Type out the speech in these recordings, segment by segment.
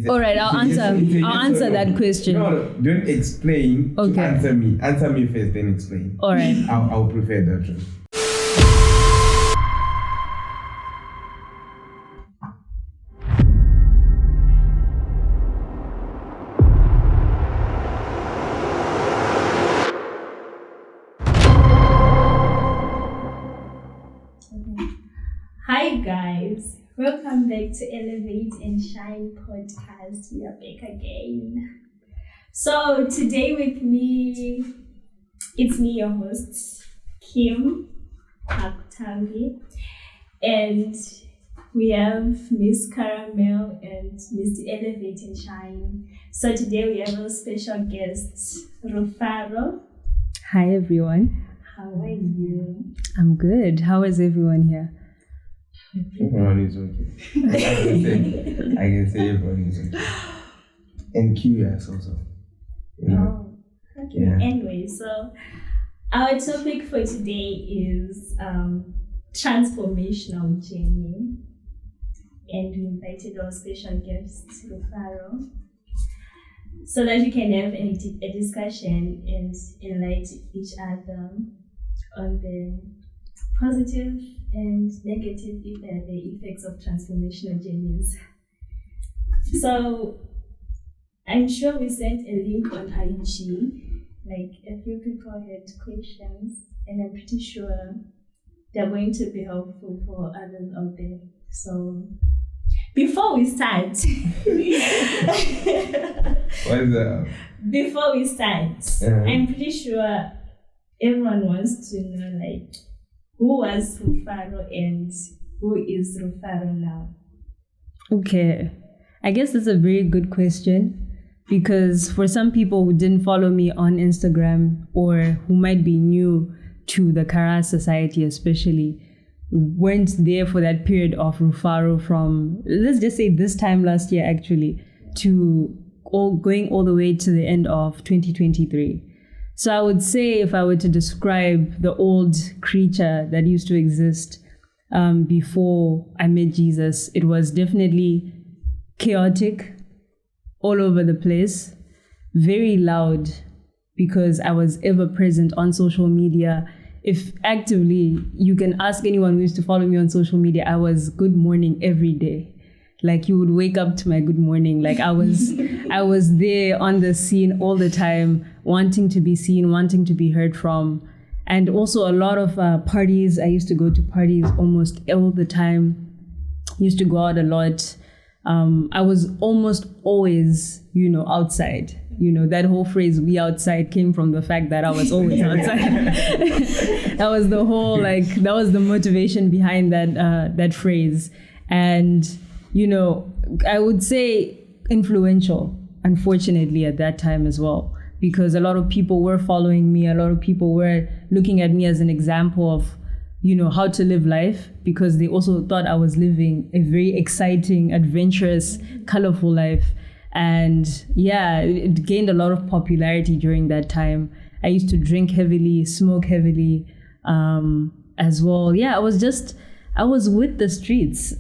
All right, I'll answer that question. No, don't explain. Okay. Answer me. Answer me first, then explain. All right. I'll prefer that one. Hi guys, welcome back to Elevate and Shine podcast. We are back again. So today with me, it's me, your host, Kim Aktambi, and we have Miss Caramel and Mr. Elevate and Shine. So today we have a special guest, Rufaro. Hi everyone. How are you? I'm good. How is everyone here? Everyone is okay. I can say everyone is okay. And curious also. Oh, okay. Yeah. Anyway, so our topic for today is transformational journey. And we invited our special guest, Rufaro, so that we can have a discussion and enlighten each other on the positive and negative the effects of transformational journeys. So I'm sure we sent a link on IG, like a few people had questions, and I'm pretty sure they're going to be helpful for others out there. So before we start, What is that? Before we start, I'm pretty sure everyone wants to know, like, who was Rufaro and who is Rufaro now? Okay. I guess that's a very good question, because for some people who didn't follow me on Instagram or who might be new to the Kara society especially, weren't there for that period of Rufaro from, let's just say this time last year actually, to going all the way to the end of 2023. So I would say, if I were to describe the old creature that used to exist before I met Jesus, it was definitely chaotic, all over the place, very loud, because I was ever present on social media. If actively, you can ask anyone who used to follow me on social media, I was good morning every day. Like, you would wake up to my good morning. Like, I was there on the scene all the time, wanting to be seen, wanting to be heard from. And also a lot of parties. I used to go to parties almost all the time. Used to go out a lot. I was almost always, outside. That whole phrase, "we outside," came from the fact that I was always outside. That was the whole, that was the motivation behind that phrase. And I would say influential, unfortunately, at that time as well, because a lot of people were following me. A lot of people were looking at me as an example of, how to live life, because they also thought I was living a very exciting, adventurous, colorful life. And yeah, it gained a lot of popularity during that time. I used to drink heavily, smoke heavily, as well. Yeah, I was with the streets.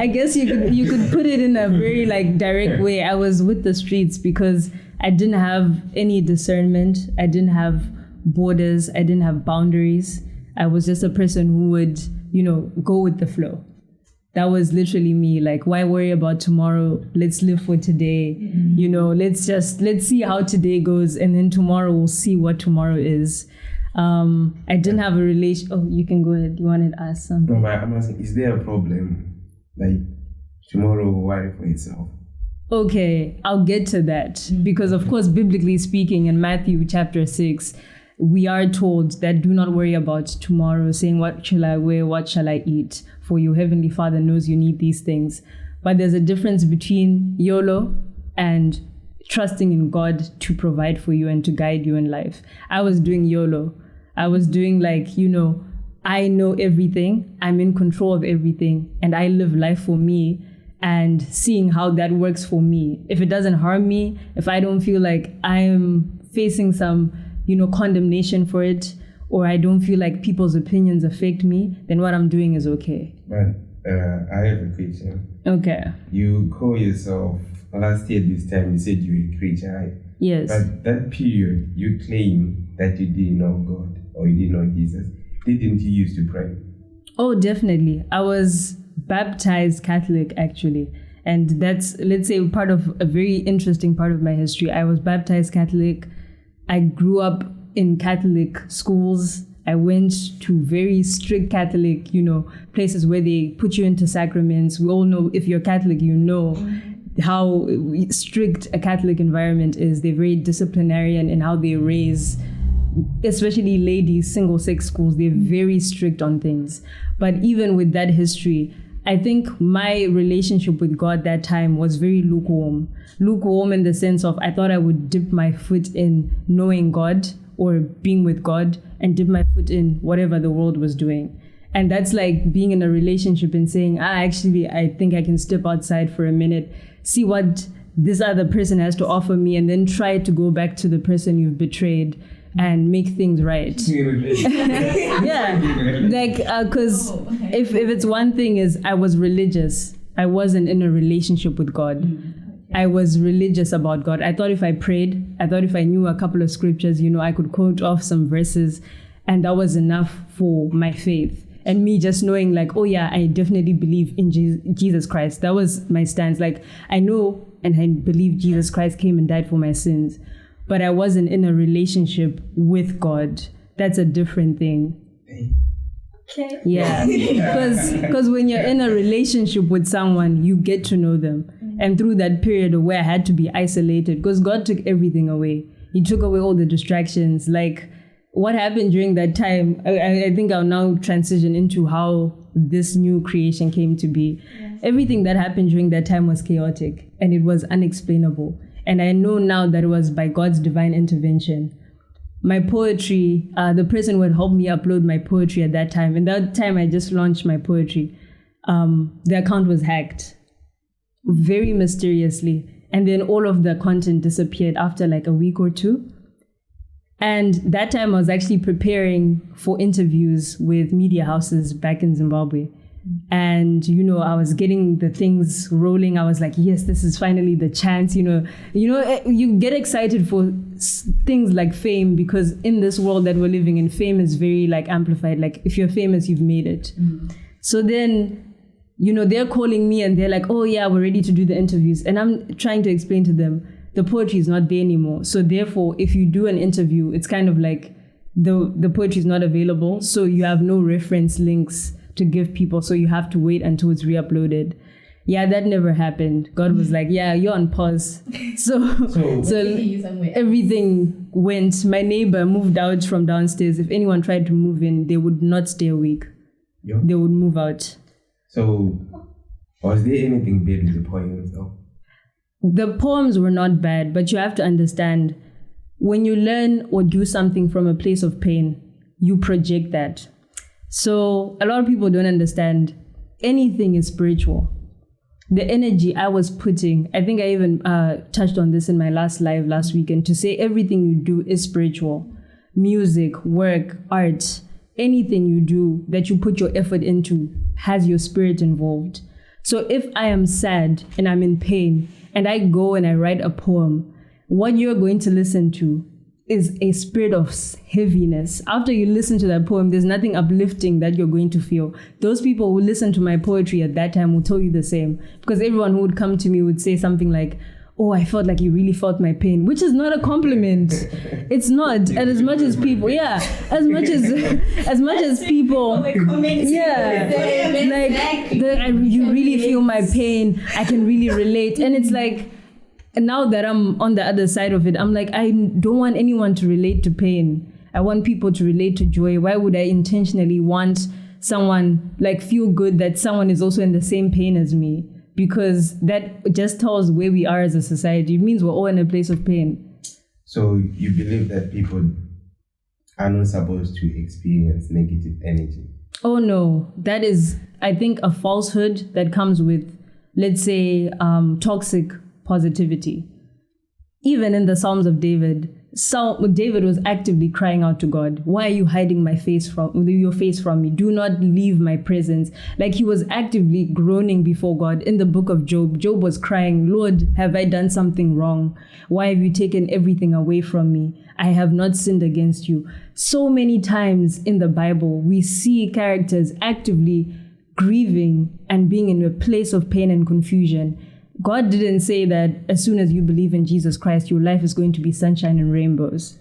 I guess you could put it in a very direct way. I was with the streets because I didn't have any discernment. I didn't have borders. I didn't have boundaries. I was just a person who would, go with the flow. That was literally me. Like, why worry about tomorrow? Let's live for today. Mm-hmm. Let's see how today goes, and then tomorrow we'll see what tomorrow is. I didn't have a relation. Oh, you can go ahead. You wanted to ask something? No, but I'm asking, is there a problem? Like, tomorrow will worry for itself? Okay, I'll get to that. Because, of course, biblically speaking, in Matthew chapter 6, we are told that do not worry about tomorrow, saying, what shall I wear? What shall I eat? For your heavenly Father knows you need these things. But there's a difference between YOLO and trusting in God to provide for you and to guide you in life. I was doing YOLO. I was doing I know everything. I'm in control of everything. And I live life for me, and seeing how that works for me. If it doesn't harm me, if I don't feel like I'm facing some, condemnation for it, or I don't feel like people's opinions affect me, then what I'm doing is okay. But I have a question. Okay. You call yourself, last year this time you said you were a Christian, right? Yes. But that period, you claim that you didn't know God or you didn't know Jesus. Didn't you used to pray? Oh, definitely. I was baptized Catholic, actually. And that's, let's say, part of a very interesting part of my history. I was baptized Catholic. I grew up in Catholic schools. I went to very strict Catholic, places where they put you into sacraments. We all know, if you're Catholic, you know how strict a Catholic environment is. They're very disciplinarian in how they raise, especially ladies, single-sex schools. They're very strict on things. But even with that history, I think my relationship with God that time was very lukewarm. Lukewarm in the sense of I thought I would dip my foot in knowing God or being with God and dip my foot in whatever the world was doing. And that's like being in a relationship and saying, actually, I think I can step outside for a minute, see what this other person has to offer me, and then try to go back to the person you've betrayed and make things right. Yeah, like, because if it's one thing is I was religious, I wasn't in a relationship with God. I was religious about God. I thought if I prayed, I thought if I knew a couple of scriptures, I could quote off some verses, and that was enough for my faith. And me just knowing like, oh yeah, I definitely believe in Jesus Christ. That was my stance. Like, I know and I believe Jesus Christ came and died for my sins, but I wasn't in a relationship with God. That's a different thing. Okay. Yeah, because when you're in a relationship with someone, you get to know them. And through that period where I had to be isolated, because God took everything away. He took away all the distractions. Like, what happened during that time, I think I'll now transition into how this new creation came to be. Yes. Everything that happened during that time was chaotic and it was unexplainable. And I know now that it was by God's divine intervention. My poetry, the person who had helped me upload my poetry at that time, and that time I just launched my poetry, the account was hacked very mysteriously. And then all of the content disappeared after like a week or two. And that time I was actually preparing for interviews with media houses back in Zimbabwe. And, I was getting the things rolling. I was like, yes, this is finally the chance, you get excited for things like fame, because in this world that we're living in, fame is very like amplified. Like if you're famous, you've made it. So then, they're calling me and they're like, oh yeah, we're ready to do the interviews. And I'm trying to explain to them, the poetry is not there anymore. So therefore, if you do an interview, it's kind of like the poetry is not available. So you have no reference links to give people. So you have to wait until it's re-uploaded. Yeah, that never happened. God was like, yeah, you're on pause. So everything went. My neighbor moved out from downstairs. If anyone tried to move in, they would not stay a week. Yeah. They would move out. So was there anything bad with the poems though? The poems were not bad, but you have to understand, when you learn or do something from a place of pain, you project that. So a lot of people don't understand anything is spiritual. The energy I was putting, I think I even touched on this in my last live last weekend, to say everything you do is spiritual. Music, work, art, anything you do that you put your effort into has your spirit involved. So if I am sad and I'm in pain and I go and I write a poem, what you're going to listen to is a spirit of heaviness. After you listen to that poem, there's nothing uplifting that you're going to feel. Those people who listen to my poetry at that time will tell you the same, because everyone who would come to me would say something like, oh, I felt like you really felt my pain, which is not a compliment. It's not. And as much as people, as much as people, you really feel my pain, I can really relate. And it's like, and now that I'm on the other side of it, I'm like, I don't want anyone to relate to pain. I want people to relate to joy. Why would I intentionally want someone like feel good that someone is also in the same pain as me? Because that just tells where we are as a society. It means we're all in a place of pain. So you believe that people are not supposed to experience negative energy? Oh no, that is, I think, a falsehood that comes with, let's say, toxic positivity. Even in the Psalms of David, David was actively crying out to God, why are you hiding your face from me? Do not leave my presence. Like he was actively groaning before God. In the book of Job, Job was crying, Lord, have I done something wrong? Why have you taken everything away from me? I have not sinned against you. So many times in the Bible, we see characters actively grieving and being in a place of pain and confusion. God didn't say that as soon as you believe in Jesus Christ, your life is going to be sunshine and rainbows.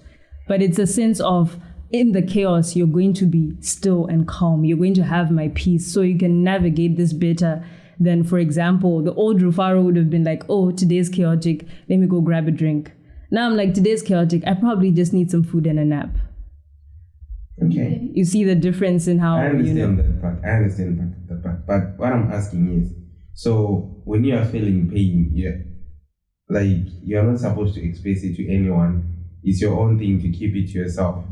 But it's a sense of, in the chaos, you're going to be still and calm. You're going to have my peace so you can navigate this better than, for example, the old Rufaro would have been like, oh, today's chaotic. Let me go grab a drink. Now I'm like, today's chaotic. I probably just need some food and a nap. Okay. You see the difference in how, I understand that part. But what I'm asking is, so when you are feeling pain, you're not supposed to express it to anyone. It's your own thing to keep it to yourself.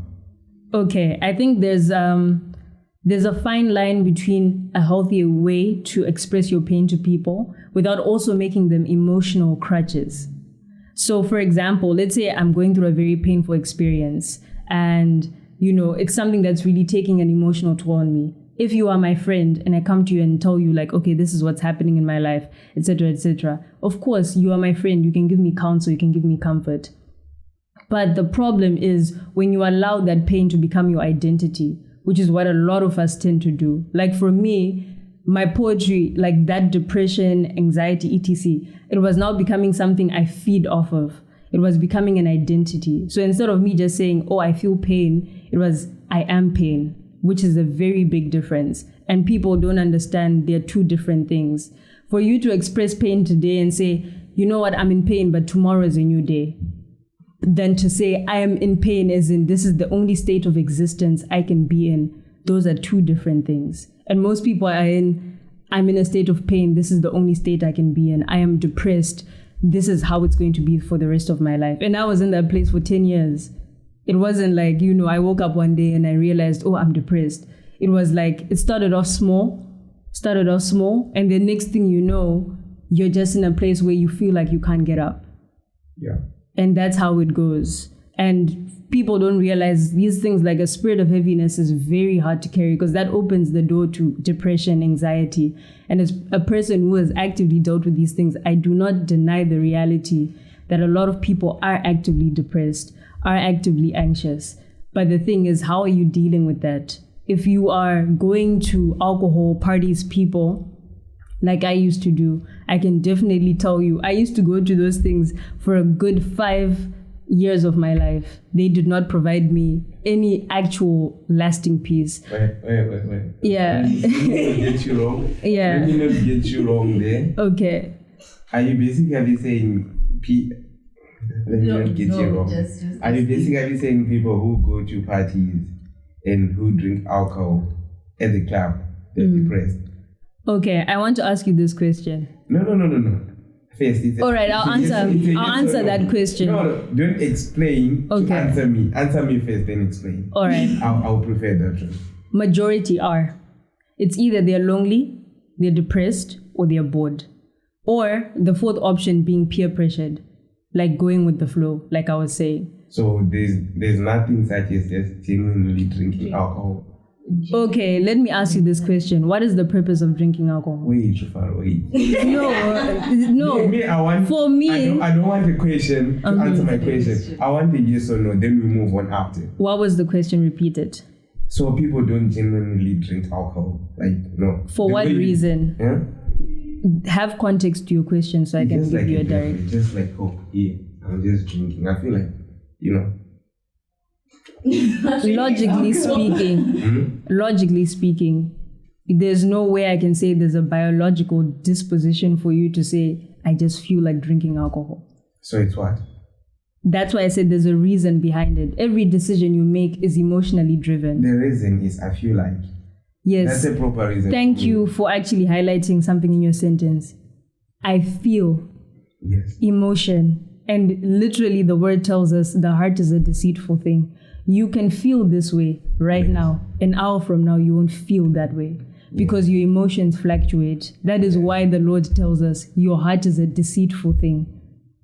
Okay, I think there's a fine line between a healthy way to express your pain to people without also making them emotional crutches. So, for example, let's say I'm going through a very painful experience and, it's something that's really taking an emotional toll on me. If you are my friend and I come to you and tell you like, okay, this is what's happening in my life, etc., of course, you are my friend. You can give me counsel. You can give me comfort. But the problem is when you allow that pain to become your identity, which is what a lot of us tend to do. Like for me, my poetry, like that depression, anxiety, etc., it was now becoming something I feed off of. It was becoming an identity. So instead of me just saying, oh, I feel pain, it was, I am pain, which is a very big difference. And people don't understand they're two different things. For you to express pain today and say, you know what, I'm in pain, but tomorrow is a new day. Than to say, I am in pain as in this is the only state of existence I can be in. Those are two different things. And most people are I'm in a state of pain. This is the only state I can be in. I am depressed. This is how it's going to be for the rest of my life. And I was in that place for 10 years. It wasn't like, I woke up one day and I realized, oh, I'm depressed. It was like, it started off small. And the next thing you know, you're just in a place where you feel like you can't get up. Yeah. And that's how it goes. And people don't realize these things, like a spirit of heaviness is very hard to carry because that opens the door to depression, anxiety. And as a person who has actively dealt with these things, I do not deny the reality that a lot of people are actively depressed, are actively anxious. But the thing is, how are you dealing with that? If you are going to alcohol parties, people, like I used to do, I can definitely tell you, I used to go to those things for a good 5 years of my life. They did not provide me any actual lasting peace. Wait. Yeah. Let me not get you wrong. Yeah. Let me not get you wrong there. Okay. Are you basically saying let me not get you wrong. Are you basically saying people who go to parties and who drink alcohol at the club, they're depressed? Okay, I want to ask you this question. No. First, all right, I'll answer that question. No, don't explain to answer me. Answer me first, then explain. All right. I'll prefer that. Majority are. It's either they're lonely, they're depressed, or they're bored. Or the fourth option being peer pressured, like going with the flow, like I was saying. So there's nothing such as just genuinely drinking alcohol. Okay, let me ask you this question. What is the purpose of drinking alcohol? Wait, wait. No. Me, I want. For me, I don't want a question to answer my question. I want a yes or no. Then we move on after. What was the question repeated? So people don't genuinely drink alcohol, like no. For what reason? Yeah. Have context to your question so I can give you a direct. Just like I'm just drinking. I feel like Logically speaking, there's no way I can say there's a biological disposition for you to say, I just feel like drinking alcohol. So it's what? That's why I said there's a reason behind it. Every decision you make is emotionally driven. The reason is I feel like. Yes. That's a proper reason. Thank you for actually highlighting something in your sentence. I feel. Yes. Emotion. And literally the word tells us the heart is a deceitful thing. You can feel this way right now. An hour from now, you won't feel that way because your emotions fluctuate. That is why the Lord tells us your heart is a deceitful thing.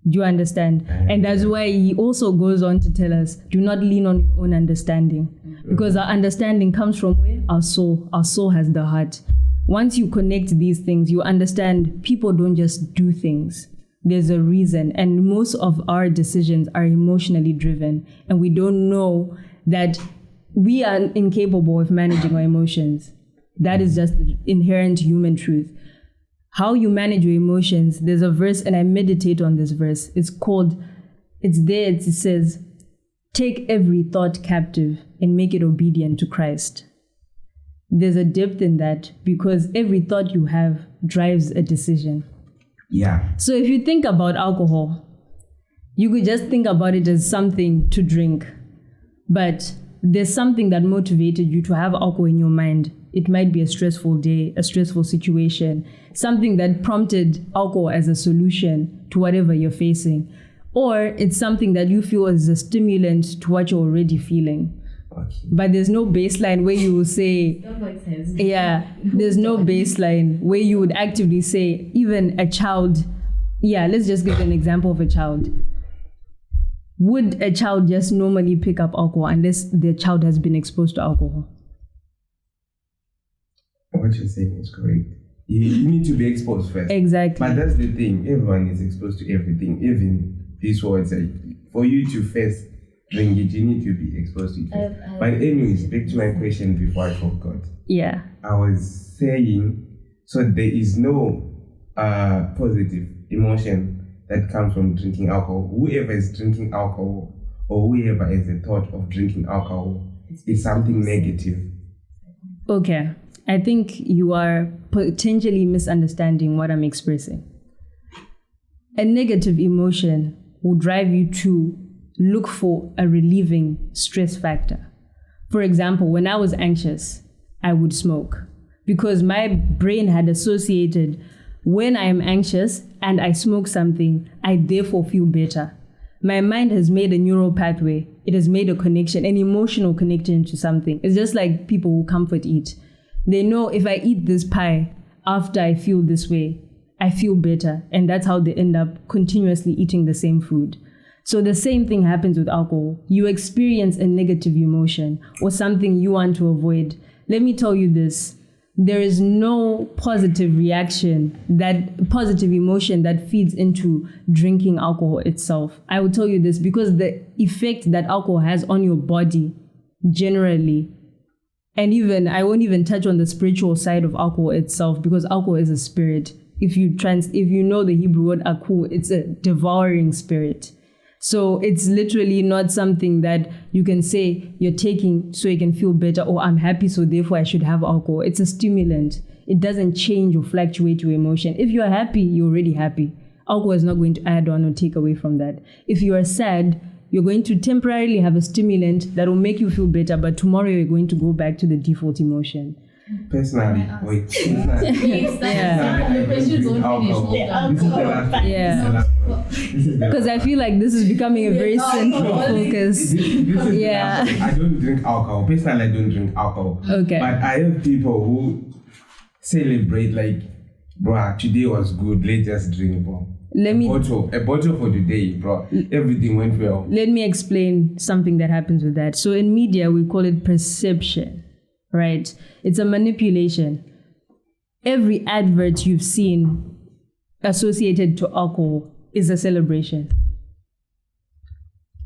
Do you understand? And that's why he also goes on to tell us, do not lean on your own understanding. Because our understanding comes from where? Our soul. Our soul has the heart. Once you connect these things, you understand people don't just do things. There's a reason. And most of our decisions are emotionally driven. And we don't know that we are incapable of managing our emotions. That is just the inherent human truth. How you manage your emotions, there's a verse, and I meditate on this verse. It says, take every thought captive and make it obedient to Christ. There's a depth in that because every thought you have drives a decision. Yeah. So if you think about alcohol, you could just think about it as something to drink. But there's something that motivated you to have alcohol in your mind. It might be a stressful day, a stressful situation, something that prompted alcohol as a solution to whatever you're facing. Or it's something that you feel is a stimulant to what you're already feeling. Okay. But there's no baseline where you will say, there's no baseline where you would actively say, even a child, let's just give an example of a child. Would a child just normally pick up alcohol unless the child has been exposed to alcohol? What you're saying is correct. You need to be exposed first. Exactly. But that's the thing. Everyone is exposed to everything. Even these words, for you to first drink it, you need to be exposed to it. But anyways, back to my question before I forgot. Yeah. I was saying, so there is no positive emotion that comes from drinking alcohol. Whoever is drinking alcohol or whoever has the thought of drinking alcohol is something negative. Okay. I think you are potentially misunderstanding what I'm expressing. A negative emotion will drive you to look for a relieving stress factor. For example, when I was anxious, I would smoke because my brain had associated when I am anxious and I smoke something, I therefore feel better. My mind has made a neural pathway. It has made a connection, an emotional connection to something. It's just like people who comfort eat. They know if I eat this pie after I feel this way, I feel better. And that's how they end up continuously eating the same food. So the same thing happens with alcohol. You experience a negative emotion or something you want to avoid. Let me tell you this. There is no positive reaction, that positive emotion that feeds into drinking alcohol itself. I will tell you this because the effect that alcohol has on your body generally, and even I won't even touch on the spiritual side of alcohol itself because alcohol is a spirit. If you know the Hebrew word akhu, it's a devouring spirit. So it's literally not something that you can say you're taking so you can feel better or I'm happy so therefore I should have alcohol. It's a stimulant. It doesn't change or fluctuate your emotion. If you're happy, you're already happy. Alcohol is not going to add on or take away from that. If you are sad, you're going to temporarily have a stimulant that will make you feel better, but tomorrow you're going to go back to the default emotion. Personally, because I feel like this is becoming a very central focus. I don't drink alcohol. Personally, I don't drink alcohol. Okay. But I have people who celebrate like, bruh, today was good. Let's just drink, bro. A bottle for today, bro. Everything went well. Let me explain something that happens with that. So in media, we call it perception, right? It's a manipulation. Every advert you've seen associated to alcohol is a celebration.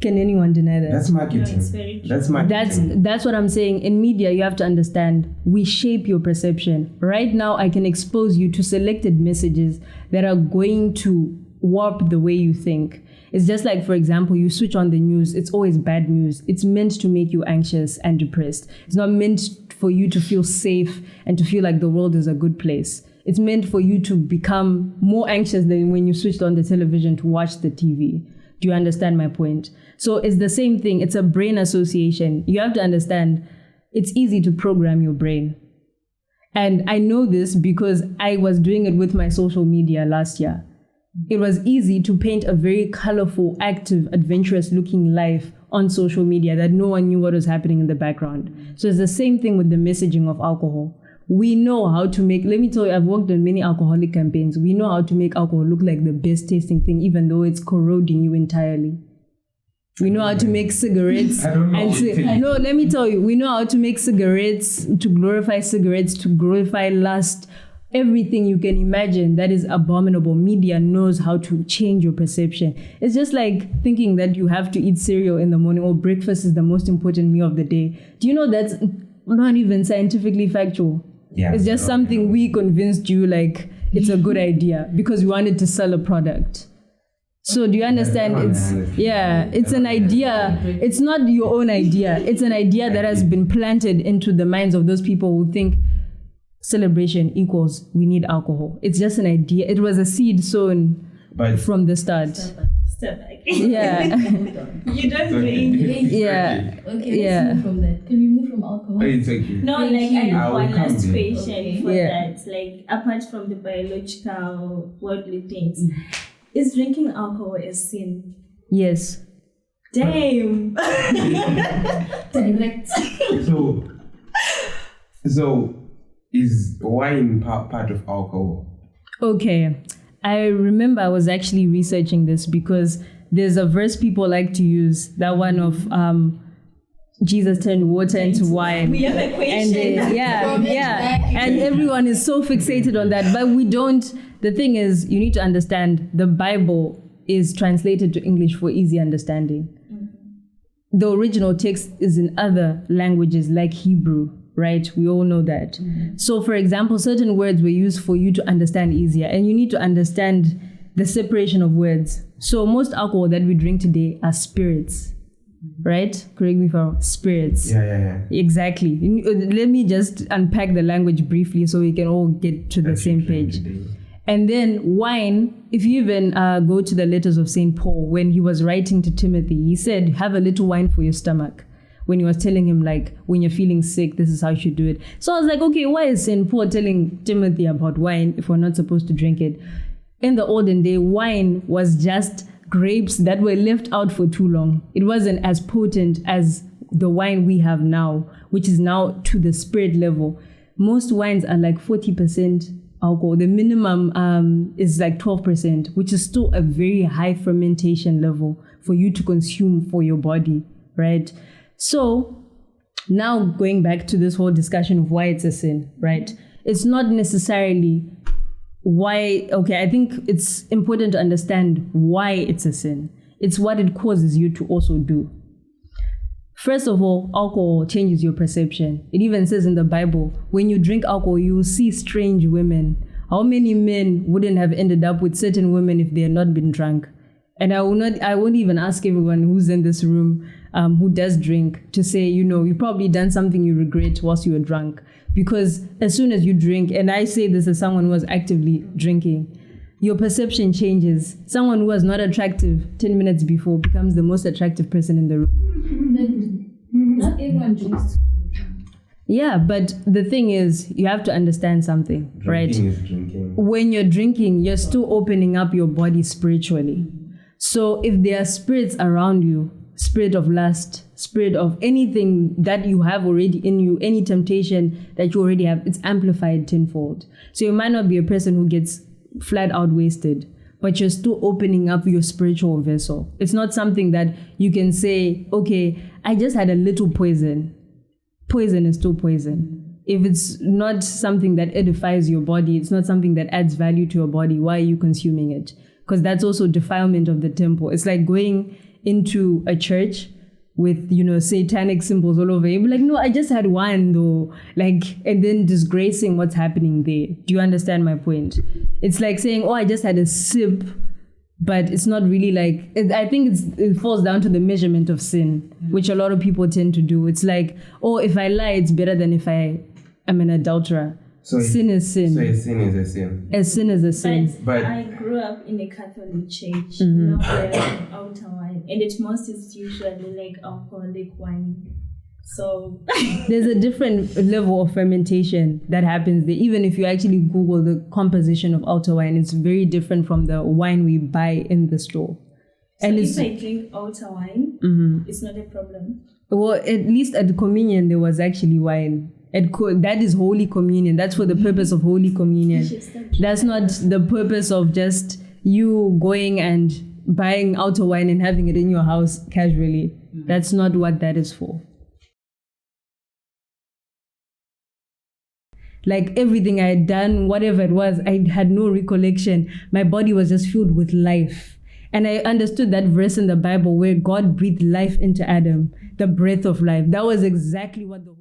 Can anyone deny that? That's marketing. No, That's marketing. That's what I'm saying. In media, you have to understand, we shape your perception. Right now, I can expose you to selected messages that are going to warp the way you think. It's just like, for example, you switch on the news, it's always bad news. It's meant to make you anxious and depressed. It's not meant for you to feel safe and to feel like the world is a good place. It's meant for you to become more anxious than when you switched on the television to watch the TV. Do you understand my point? So it's the same thing. It's a brain association. You have to understand it's easy to program your brain. And I know this because I was doing it with my social media last year. It was easy to paint a very colorful, active, adventurous looking life on social media that no one knew what was happening in the background. So it's the same thing with the messaging of alcohol. We know how to make, let me tell you, I've worked on many alcoholic campaigns. We know how to make alcohol look like the best tasting thing, even though it's corroding you entirely. We know how to make cigarettes. I don't know. No, let me tell you, we know how to make cigarettes, to glorify lust. Everything you can imagine that is abominable. Media knows how to change your perception. It's just like thinking that you have to eat cereal in the morning or breakfast is the most important meal of the day. Do you know that's not even scientifically factual? Yeah, it's just something we convinced you like it's a good idea because we wanted to sell a product. So do you understand? It's an idea. It's not your own idea. It's an idea that has been planted into the minds of those people who think celebration equals we need alcohol. It's just an idea. It was a seed sown from the start. Step back. Yeah. You don't drink. Yeah. Okay, let's move from that. Can we move from alcohol? It's okay. No, like I have one last question Okay. for that. Like apart from the biological worldly things, is drinking alcohol a sin? Yes. Damn. Direct. So is wine part of alcohol? Okay. I remember I was actually researching this because there's a verse people like to use, that one of Jesus turned water into wine. We have a question. And and everyone is so fixated on that, but we don't. The thing is, you need to understand the Bible is translated to English for easy understanding. Mm-hmm. The original text is in other languages like Hebrew, right? We all know that. Mm-hmm. So for example, certain words were used for you to understand easier, and you need to understand the separation of words. So most alcohol that we drink today are spirits, right? Correct me if I'm wrong. Spirits. Yeah. Exactly. Let me just unpack the language briefly so we can all get to the same page. And then wine, if you even go to the letters of St. Paul, when he was writing to Timothy, he said, have a little wine for your stomach. When he was telling him, like, when you're feeling sick, this is how you should do it. So I was like, okay, why is St. Paul telling Timothy about wine if we're not supposed to drink it? In the olden day, wine was just grapes that were left out for too long. It wasn't as potent as the wine we have now, which is now to the spirit level. Most wines are like 40% alcohol. The minimum is like 12%, which is still a very high fermentation level for you to consume for your body, right? So now going back to this whole discussion of why it's a sin, right? It's not necessarily why, okay, I think it's important to understand why it's a sin. It's what it causes you to also do. First of all, alcohol changes your perception. It even says in the Bible, when you drink alcohol, you will see strange women. How many men wouldn't have ended up with certain women if they had not been drunk? And I won't even ask everyone who's in this room who does drink to say, you probably done something you regret whilst you were drunk. Because as soon as you drink, and I say this as someone who was actively drinking, your perception changes. Someone who was not attractive 10 minutes before becomes the most attractive person in the room. Not everyone drinks. Yeah, but the thing is, you have to understand something, right? When you're drinking, you're still opening up your body spiritually. So if there are spirits around you, spirit of lust, spirit of anything that you have already in you, any temptation that you already have, it's amplified tenfold. So you might not be a person who gets flat out wasted, but you're still opening up your spiritual vessel. It's not something that you can say, okay, I just had a little poison. Poison is still poison. If it's not something that edifies your body, it's not something that adds value to your body, why are you consuming it? Because that's also defilement of the temple. It's like going into a church with, satanic symbols all over. You'll be like, no, I just had one though. And then disgracing what's happening there. Do you understand my point? It's like saying, oh, I just had a sip, but it's not really I think it falls down to the measurement of sin, which a lot of people tend to do. It's like, oh, if I lie, it's better than if I am an adulterer. So sin is sin. So a sin is a sin. A sin is a sin. But I grew up in a Catholic church, not where outer wine, and at most it's usually like alcoholic wine. So there's a different level of fermentation that happens there. Even if you actually Google the composition of outer wine, it's very different from the wine we buy in the store. So and if I drink outer wine, it's not a problem. Well, at least at the communion there was actually wine. That is Holy Communion. That's for the purpose of Holy Communion. That's not the purpose of just you going and buying outer wine and having it in your house casually. That's not what that is for. Like everything I had done, whatever it was, I had no recollection. My body was just filled with life. And I understood that verse in the Bible where God breathed life into Adam, the breath of life. That was exactly what the